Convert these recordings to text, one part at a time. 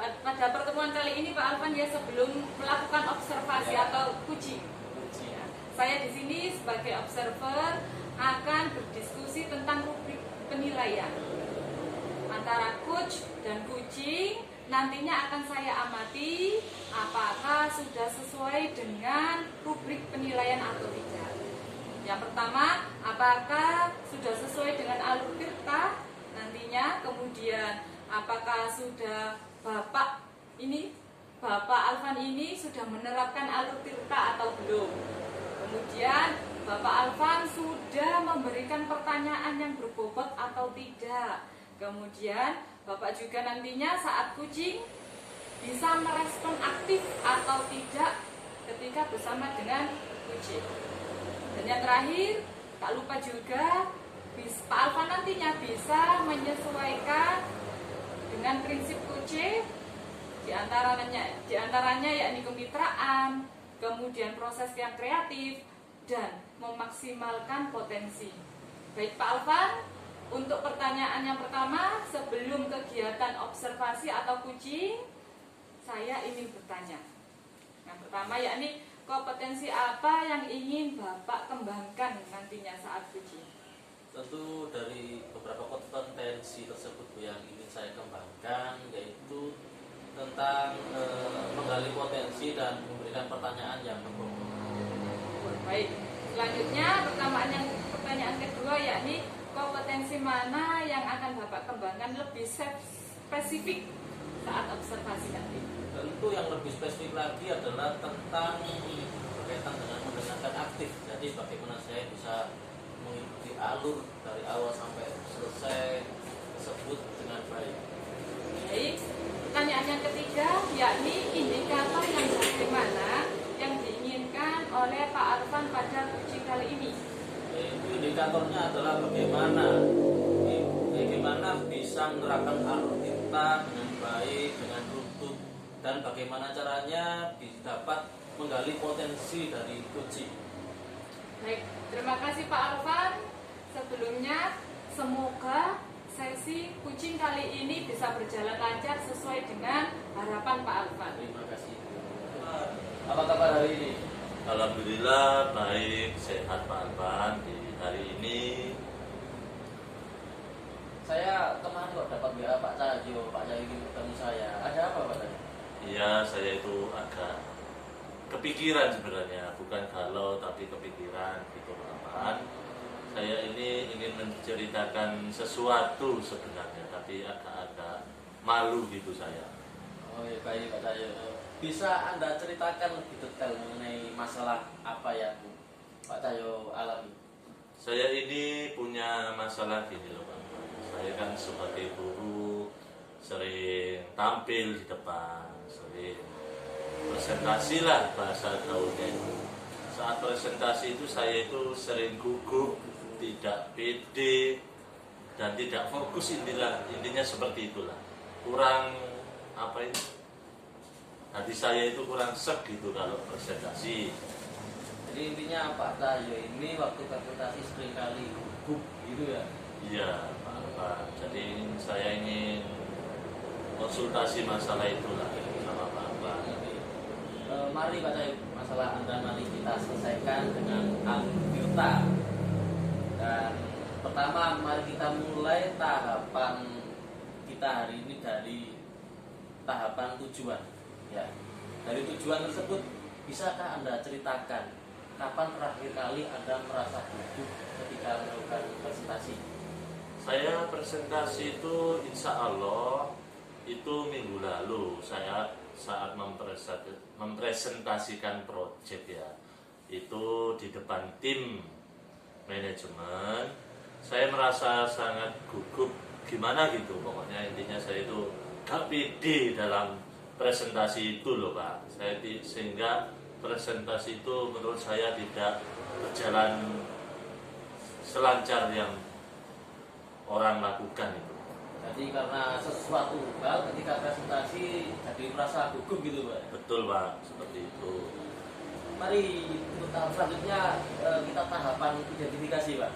pada pertemuan kali ini Pak Alvan ya, sebelum melakukan observasi atau coaching, ya, saya di sini sebagai observer akan berdiskusi tentang rubrik penilaian antara coach dan coaching. Nantinya akan saya amati apakah sudah sesuai dengan rubrik penilaian atau tidak. Yang pertama, apakah sudah sesuai dengan alur tirta nantinya. Kemudian apakah sudah Bapak Alvan ini sudah menerapkan alur tirta atau belum. Kemudian Bapak Alvan sudah memberikan pertanyaan yang berbobot atau tidak. Kemudian Bapak juga nantinya saat coaching bisa merespon aktif atau tidak ketika bersama dengan coaching. Dan yang terakhir, tak lupa juga Pak Alvan nantinya bisa menyesuaikan dengan prinsip coaching, diantaranya yakni kemitraan, kemudian proses yang kreatif, dan memaksimalkan potensi. Baik Pak Alvan, untuk pertanyaan yang pertama, sebelum kegiatan observasi atau coaching, saya ingin bertanya. Yang pertama yakni kompetensi apa yang ingin Bapak kembangkan nantinya saat coaching? Tentu dari beberapa kompetensi tersebut yang ingin saya kembangkan, yaitu tentang menggali potensi dan memberikan pertanyaan yang berbobot. Baik, selanjutnya pertanyaan kedua yakni kompetensi mana yang akan Bapak kembangkan lebih spesifik saat observasi nanti? Tentu yang lebih spesifik lagi adalah tentang berkaitan dengan mendengarkan aktif. Jadi bagaimana saya bisa mengikuti alur dari awal sampai selesai tersebut dengan baik. Baik, pertanyaan yang ketiga yakni indikator yang bagaimana yang diinginkan oleh Pak Alvan pada coaching kali ini? Itu indikatornya adalah bagaimana bisa menerapkan alur tirta dengan baik, dengan runtut, dan bagaimana caranya dapat menggali potensi dari coaching. Baik, terima kasih Pak Alvan. Sebelumnya semoga sesi coaching kali ini bisa berjalan lancar sesuai dengan harapan Pak Alvan. Terima kasih. Apa kabar hari ini? Alhamdulillah baik, sehat Pak Alvan di hari ini. Saya kemarin kok dapat WA Pak Cahyo ingin ketemu saya. Ada apa Pak Cahyo? Iya, saya itu agak kepikiran sebenarnya, bukan galau tapi kepikiran gitu Pak Alvan. Saya ini ingin menceritakan sesuatu sebenarnya, tapi agak malu gitu saya. Oh iya, baik Pak Cahyo. Bisa Anda ceritakan lebih detail mengenai masalah apa yang Pak Cahyo alami? Saya ini punya masalah gini loh Pak. Saya kan sebagai guru sering tampil di depan, sering presentasi lah bahasa gaulnya itu. Saat presentasi itu saya itu sering gugup, tidak pede, dan tidak fokus, intinya seperti itulah. Kurang apa ini? Hati saya itu kurang sek gitu kalau presentasi. Jadi intinya Pak Cahyo ini waktu presentasi seringkali gugup gitu ya? Iya Pak Alvan. Jadi saya ingin konsultasi masalah itulah sama Pak Alvan. Mari Pak Cahyo, masalah Anda mari kita selesaikan dengan alur tirta. Dan pertama mari kita mulai tahapan kita hari ini dari tahapan tujuan. Ya, dari tujuan tersebut bisakah Anda ceritakan kapan terakhir kali Anda merasa gugup ketika melakukan presentasi? Saya presentasi itu insya Allah itu minggu lalu saya saat mempresentasikan proyek ya, itu di depan tim manajemen. Saya merasa sangat gugup gimana gitu, pokoknya intinya saya itu gak pede dalam presentasi itu loh Pak. Sehingga presentasi itu menurut saya tidak berjalan selancar yang orang lakukan itu. Jadi karena sesuatu hal ketika presentasi jadi merasa gugup gitu Pak? Betul Pak, seperti itu. Mari untuk tahap selanjutnya kita tahapan identifikasi Pak.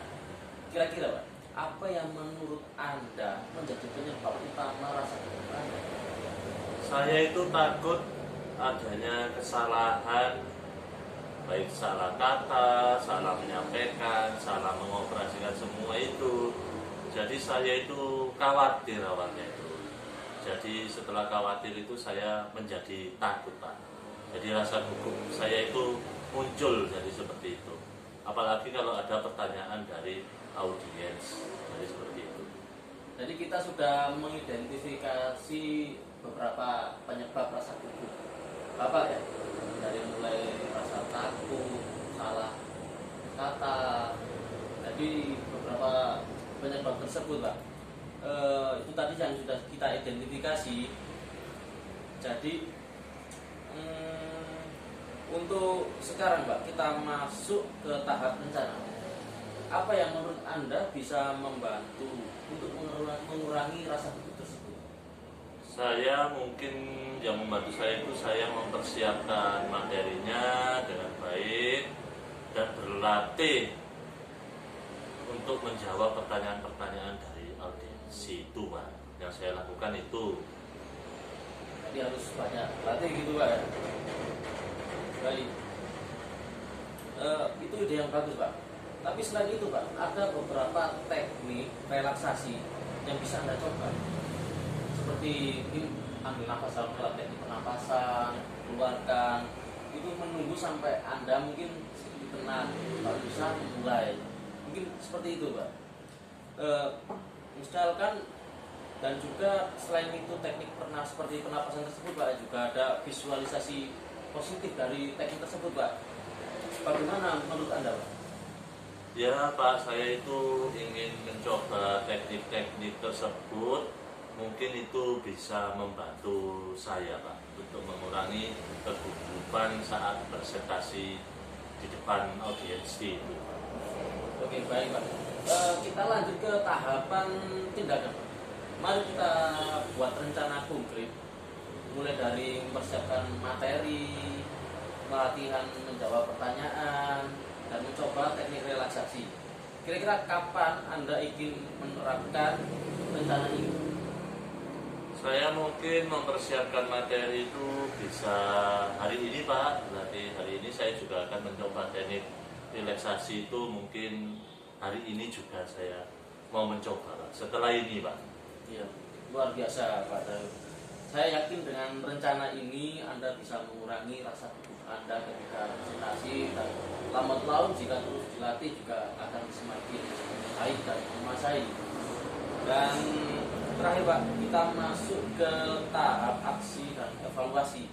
Kira-kira Pak, apa yang menurut Anda menjadi penyebab utama rasa gugup Anda? Saya itu takut adanya kesalahan, baik salah kata, salah menyampaikan, salah mengoperasikan semua itu. Jadi saya itu khawatir awalnya itu. Jadi setelah khawatir itu saya menjadi takut, Pak. Jadi rasa gugup saya itu muncul jadi seperti itu. Apalagi kalau ada pertanyaan dari audiens, jadi seperti itu. Jadi kita sudah mengidentifikasi beberapa penyebab rasa gugup Bapak ya, dari mulai rasa takut, salah kata. Jadi beberapa penyebab tersebut, Pak, itu tadi yang sudah kita identifikasi. Jadi untuk sekarang, Pak, kita masuk ke tahap rencana. Apa yang menurut Anda bisa membantu untuk mengurangi rasa gugup tersebut? Saya mungkin yang membantu saya itu saya mempersiapkan materinya dengan baik dan berlatih untuk menjawab pertanyaan-pertanyaan dari audiensi itu, Pak. Yang saya lakukan itu. Jadi harus banyak latih gitu, Pak ya. Baik. Itu ide yang bagus, Pak. Tapi selain itu, Pak, ada beberapa teknik relaksasi yang bisa Anda coba. Seperti mungkin ambil nafas dalam, teknik pernapasan, keluarkan. Itu menunggu sampai Anda mungkin sedikit tenang, baru bisa mulai. Mungkin seperti itu, Pak. Misalkan, dan juga selain itu teknik seperti pernapasan tersebut, Pak, juga ada visualisasi positif dari teknik tersebut, Pak. Bagaimana menurut Anda, Pak? Ya, Pak, saya itu ingin mencoba teknik-teknik tersebut. Mungkin itu bisa membantu saya, Pak, untuk mengurangi kegugupan saat presentasi di depan audiensi itu. Oke, baik, Pak. Kita lanjut ke tahapan tindakan, Pak. Mari kita buat rencana konkret, mulai dari mempersiapkan materi, latihan menjawab pertanyaan, dan mencoba teknik relaksasi. Kira-kira kapan Anda ingin menerapkan rencana ini? Saya mungkin mempersiapkan materi itu bisa hari ini, Pak. Berarti hari ini saya juga akan mencoba teknik relaksasi itu mungkin hari ini juga saya mau mencoba, Pak. Setelah ini, Pak. Iya, luar biasa, Pak Dayu. Saya yakin dengan rencana ini Anda bisa mengurangi rasa gugup Anda ketika presentasi, dan lambat laun jika terus dilatih juga akan semakin baik dan menguasai. Dan terakhir, Pak, kita masuk ke tahap aksi dan evaluasi.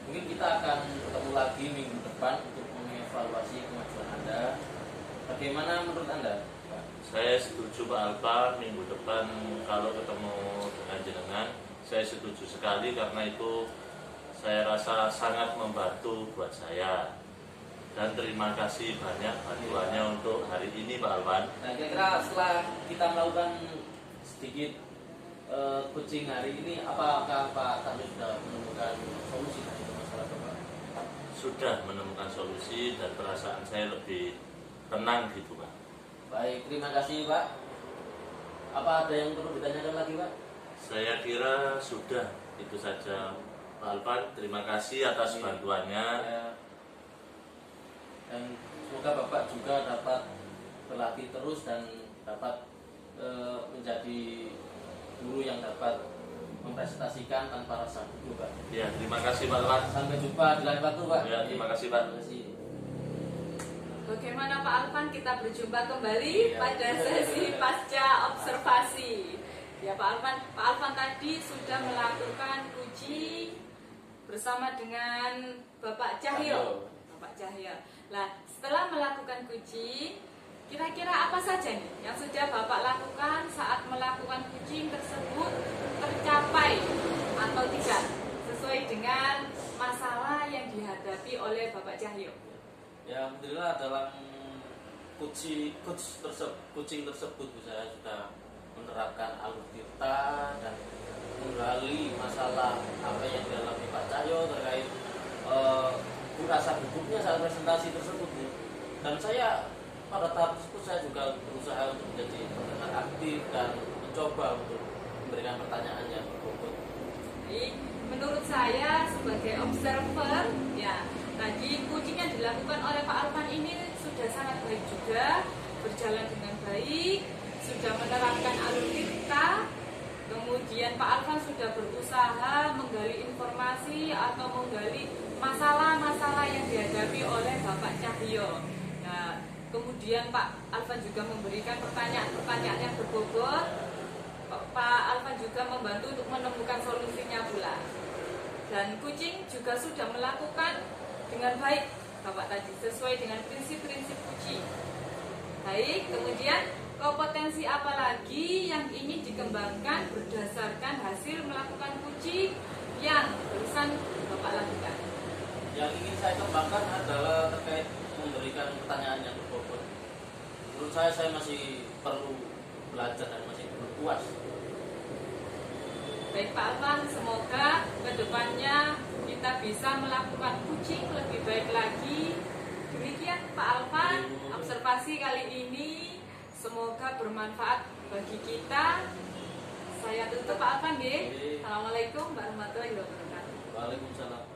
Mungkin kita akan ketemu lagi minggu depan untuk mengevaluasi kemajuan Anda. Bagaimana menurut Anda, Pak? Saya setuju, Pak Alfa. Minggu depan kalau ketemu dengan jenengan, saya setuju sekali karena itu saya rasa sangat membantu buat saya. Dan terima kasih banyak bantuannya untuk hari ini, Pak Alvan. Nah, kira-kira setelah kita melakukan sedikit coaching hari ini, apakah Pak Tami sudah menemukan solusi dari masalah Bapak? Sudah menemukan solusi dan perasaan saya lebih tenang gitu, Pak. Baik, terima kasih, Pak. Apa ada yang perlu ditanyakan lagi, Pak? Saya kira sudah itu saja, Pak Alvan. Terima kasih atas bantuannya. Ya. Dan semoga Bapak juga dapat berlatih terus dan dapat menjadi guru yang dapat mempresentasikan tanpa rasa gugup, Pak. Ya, terima kasih, Pak Alvan. Sampai jumpa di lain waktu, Pak. Ya, terima kasih, Pak. Terima kasih. Bagaimana Pak Alvan, kita berjumpa kembali Ya. pada sesi pasca observasi. Ya Pak Alvan tadi sudah melakukan uji bersama dengan Bapak Cahyo. Bapak Cahyo. Nah, setelah melakukan uji, kira-kira apa saja nih yang sudah Bapak lakukan saat melakukan uji tersebut tercapai atau tidak sesuai dengan masalah yang dihadapi oleh Bapak Cahyo? Ya, alhamdulillah dalam coaching tersebut saya sudah menerapkan alur tirta dan menggali masalah apa yang dialami Pak Cahyo terkait rasa gugupnya saat presentasi tersebut. Dan saya pada tahap tersebut saya juga berusaha untuk menjadi pendengar aktif dan mencoba untuk memberikan pertanyaan yang berbobot. Jadi, menurut menurut saya sebagai observer, ya tadi kucing yang dilakukan oleh Pak Alvan ini sudah sangat baik juga, berjalan dengan baik, sudah menerapkan alur dikta. Kemudian Pak Alvan sudah berusaha menggali informasi atau menggali masalah-masalah yang dihadapi oleh Bapak Cahyo. Nah, kemudian Pak Alvan juga memberikan pertanyaan-pertanyaan yang berbobot. Pak Alvan juga membantu untuk menemukan solusinya pula. Dan kucing juga sudah melakukan dengan baik, Bapak tadi, sesuai dengan prinsip-prinsip kucing. Baik, kemudian kompetensi apa lagi yang ingin dikembangkan berdasarkan hasil melakukan kucing yang barusan Bapak lakukan? Yang ingin saya kembangkan adalah terkait memberikan pertanyaan yang berbobot. Menurut saya masih perlu belajar dan masih belum puas. Baik Pak Alvan, semoga kedepannya kita bisa melakukan kucing lebih baik lagi. Demikian Pak Alvan, observasi kali ini semoga bermanfaat bagi kita. Saya tutup Pak Alvan, ya. Assalamualaikum warahmatullahi wabarakatuh. Waalaikumsalam.